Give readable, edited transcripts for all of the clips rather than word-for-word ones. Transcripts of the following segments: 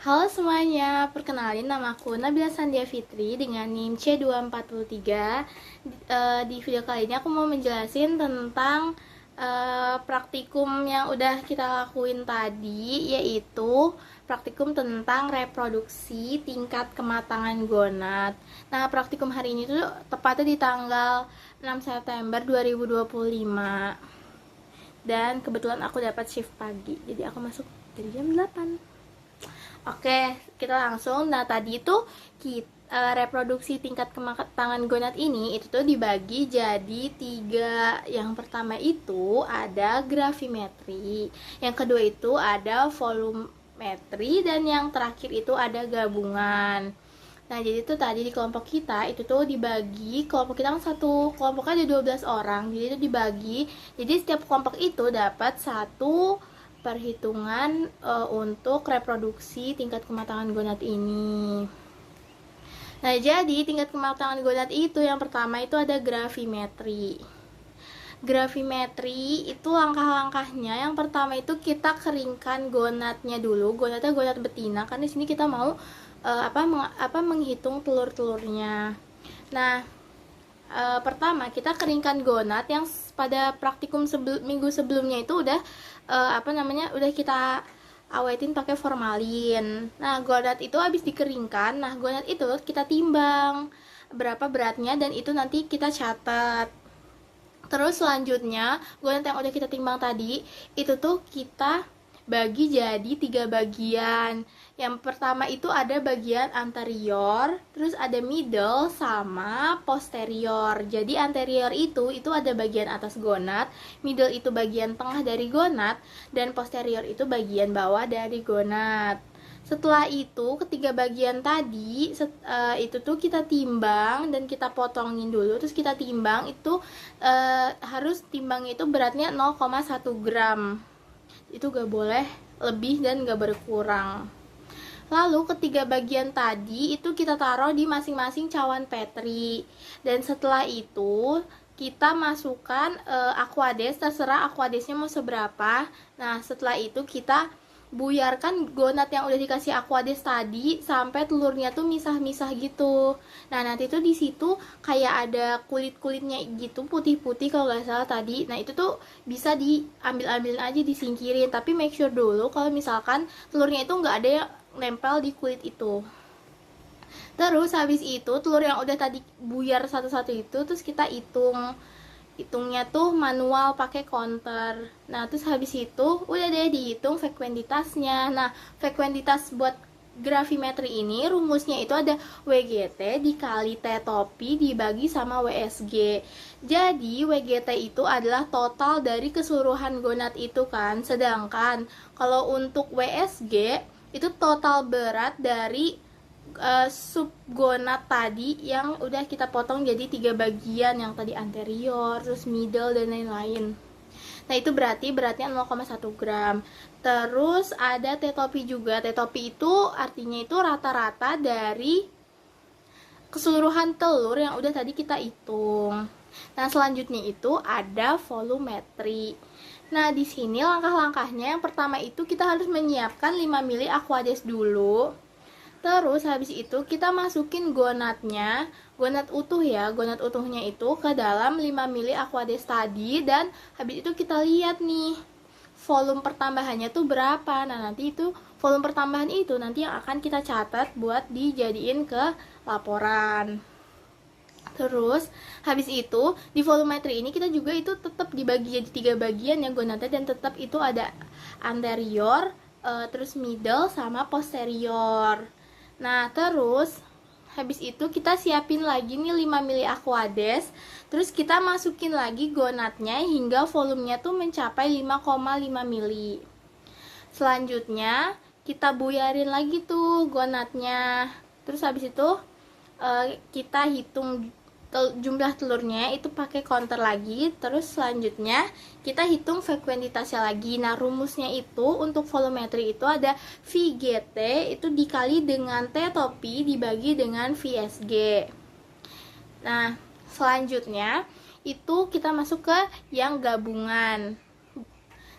Halo semuanya, perkenalin namaku Nabila Sandia Fitri dengan NIM C243. Di video kali ini aku mau menjelasin tentang praktikum yang udah kita lakuin tadi, yaitu praktikum tentang reproduksi tingkat kematangan gonad. Nah, praktikum hari ini tuh tepatnya di tanggal 6 September 2025. Dan kebetulan aku dapat shift pagi, jadi aku masuk dari jam 8. Oke, kita langsung. Nah, tadi itu reproduksi tingkat kematangan gonad ini itu tuh dibagi jadi 3. Yang pertama itu ada gravimetri, yang kedua itu ada volumetri, dan yang terakhir itu ada gabungan. Nah, jadi itu tadi di kelompok kita itu tuh dibagi, kelompok kita kan satu kelompoknya ada 12 orang, jadi itu dibagi. Jadi setiap kelompok itu dapat satu perhitungan untuk reproduksi tingkat kematangan gonad ini. Nah, jadi tingkat kematangan gonad itu yang pertama itu ada gravimetri. Gravimetri itu langkah-langkahnya. Yang pertama itu kita keringkan gonadnya dulu. Gonadnya gonad betina, karena di sini kita mau menghitung telur-telurnya. Nah, pertama kita keringkan gonad yang pada praktikum minggu sebelumnya itu udah udah kita awetin pakai formalin. Nah, gonad itu habis dikeringkan. Nah, gonad itu kita timbang berapa beratnya, dan itu nanti kita catat. Terus selanjutnya gonad yang udah kita timbang tadi itu tuh kita bagi jadi 3 bagian. Yang pertama itu ada bagian anterior, terus ada middle sama posterior. Jadi anterior itu ada bagian atas gonad, middle itu bagian tengah dari gonad, dan posterior itu bagian bawah dari gonad. Setelah itu ketiga bagian tadi itu tuh kita timbang dan kita potongin dulu, terus kita timbang itu harus timbangnya itu beratnya 0,1 gram. Itu gak boleh lebih dan gak berkurang. Lalu ketiga bagian tadi itu kita taruh di masing-masing cawan petri. Dan setelah itu kita masukkan aquades, terserah aquadesnya mau seberapa. Nah, setelah itu kita buyarkan gonad yang udah dikasih aquades tadi sampai telurnya tuh misah-misah gitu. Nah, nanti tuh di situ kayak ada kulit-kulitnya gitu, putih-putih kalau nggak salah tadi. Nah, itu tuh bisa diambil-ambilin aja, disingkirin, tapi make sure dulu kalau misalkan telurnya itu nggak ada yang nempel di kulit itu. Terus habis itu telur yang udah tadi buyar satu-satu itu terus kita hitungnya tuh manual pakai counter. Nah, terus habis itu udah deh dihitung frekuentitasnya. Nah, frekuentitas buat gravimetri ini rumusnya itu ada WGT dikali T topi dibagi sama WSG. Jadi WGT itu adalah total dari keseluruhan gonad itu kan. Sedangkan kalau untuk WSG itu total berat dari subgonad tadi yang udah kita potong jadi 3 bagian, yang tadi anterior, terus middle, dan lain-lain. Nah, itu berarti beratnya 0,1 gram. Terus ada T-topi juga. T-topi itu artinya itu rata-rata dari keseluruhan telur yang udah tadi kita hitung. Nah, selanjutnya itu ada volumetri. Nah, di sini langkah-langkahnya yang pertama itu kita harus menyiapkan 5 ml aquades dulu. Terus habis itu kita masukin gonadnya, gonad utuh ya, gonad utuhnya itu ke dalam 5 ml aquades tadi, dan habis itu kita lihat nih volume pertambahannya tuh berapa. Nah, nanti itu volume pertambahan itu nanti yang akan kita catat buat dijadiin ke laporan. Terus habis itu di volumetri ini kita juga itu tetap dibagi jadi 3 bagian ya gonadnya, dan tetap itu ada anterior, terus middle sama posterior. Nah, terus habis itu kita siapin lagi nih 5 ml aquades. Terus kita masukin lagi gonadnya hingga volumenya tuh mencapai 5,5 ml. Selanjutnya kita buyarin lagi tuh gonadnya. Terus habis itu kita hitung jumlah telurnya itu pakai counter lagi. Terus selanjutnya kita hitung frekuentitasnya lagi. Nah, rumusnya itu untuk volumetri itu ada VGT itu dikali dengan T topi dibagi dengan VSG. Nah, selanjutnya itu kita masuk ke yang gabungan.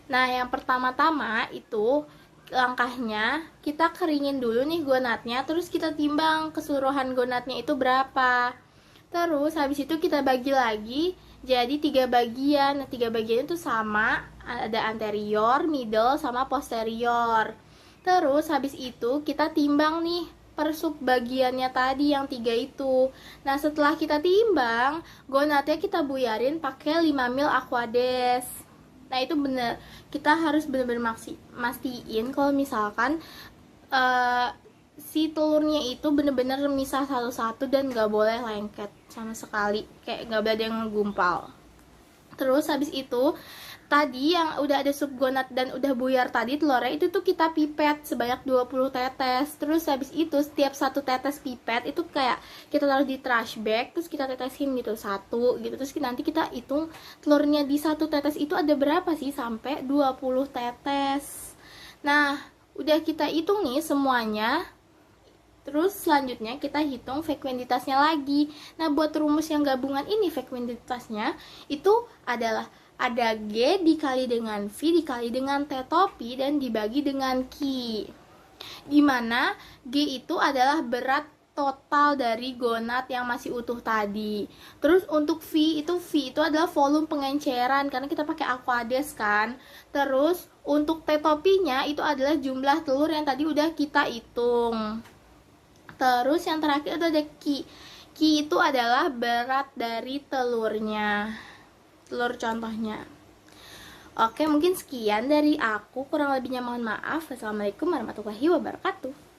Nah, yang pertama-tama itu langkahnya, kita keringin dulu nih gonatnya, terus kita timbang keseluruhan gonatnya itu berapa. Terus habis itu kita bagi lagi jadi 3 bagian. Nah, 3 bagian itu sama, ada anterior, middle, sama posterior. Terus habis itu kita timbang nih per sub bagiannya tadi yang 3 itu. Nah, setelah kita timbang, gonatnya kita buyarin pakai 5 ml Aquades. Nah, itu bener, kita harus bener-bener mastiin kalau misalkan si telurnya itu bener-bener misah satu-satu dan gak boleh lengket sama sekali, kayak gak boleh ada yang gumpal. Terus habis itu tadi yang udah ada sup gonat dan udah buyar tadi telurnya itu tuh kita pipet sebanyak 20 tetes. Terus habis itu setiap satu tetes pipet itu kayak kita taruh di trash bag, terus kita tetesin gitu satu gitu. Terus nanti kita hitung telurnya di satu tetes itu ada berapa sih, sampai 20 tetes. Nah, udah kita hitung nih semuanya. Terus selanjutnya kita hitung frekuensitasnya lagi. Nah, buat rumus yang gabungan ini frekuensitasnya itu adalah ada G dikali dengan V dikali dengan T topi dan dibagi dengan Q. Dimana G itu adalah berat total dari gonat yang masih utuh tadi. Terus untuk V itu adalah volume pengenceran karena kita pakai Aquades kan. Terus untuk T topinya itu adalah jumlah telur yang tadi udah kita hitung. Terus yang terakhir itu ada Ki. Ki itu adalah berat dari telurnya. Telur contohnya. Oke, mungkin sekian dari aku. Kurang lebihnya mohon maaf. Wassalamualaikum warahmatullahi wabarakatuh.